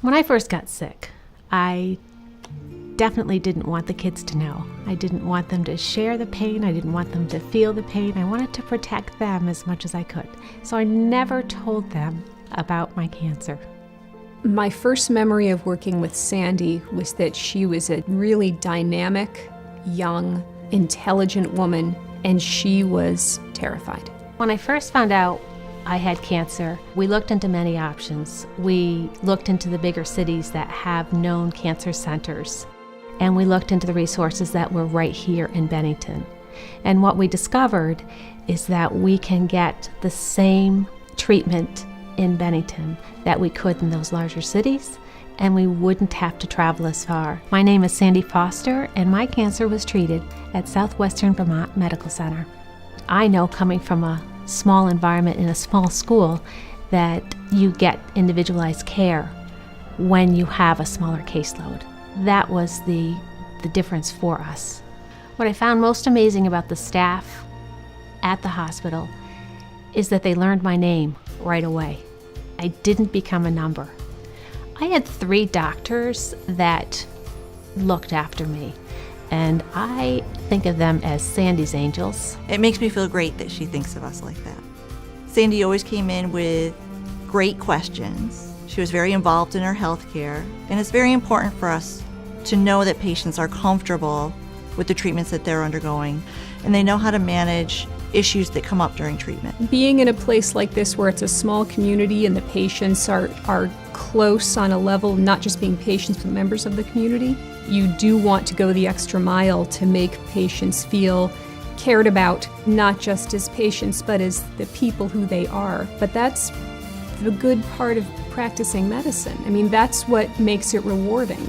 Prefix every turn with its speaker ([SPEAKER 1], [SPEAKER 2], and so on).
[SPEAKER 1] When I first got sick, I definitely didn't want the kids to know. I didn't want them to share the pain. I didn't want them to feel the pain. I wanted to protect them as much as I could. So I never told them about my cancer.
[SPEAKER 2] My first memory of working with Sandy was that she was a really dynamic, young, intelligent woman, and she was terrified.
[SPEAKER 1] When I first found out I had cancer, we looked into many options. We looked into the bigger cities that have known cancer centers, and we looked into the resources that were right here in Bennington. And what we discovered is that we can get the same treatment in Bennington that we could in those larger cities, and we wouldn't have to travel as far. My name is Sandy Foster, and my cancer was treated at Southwestern Vermont Medical Center. I know, coming from a small environment in a small school, that you get individualized care when you have a smaller caseload. That was the difference for us. What I found most amazing about the staff at the hospital is that they learned my name right away. I didn't become a number. I had 3 doctors that looked after me, and I think of them as Sandy's angels.
[SPEAKER 3] It makes me feel great that she thinks of us like that. Sandy always came in with great questions. She was very involved in her health care, and it's very important for us to know that patients are comfortable with the treatments that they're undergoing, and they know how to manage issues that come up during treatment.
[SPEAKER 2] Being in a place like this where it's a small community and the patients are close on a level, not just being patients but members of the community, you do want to go the extra mile to make patients feel cared about, not just as patients but as the people who they are. But that's the good part of practicing medicine. I mean, that's what makes it rewarding.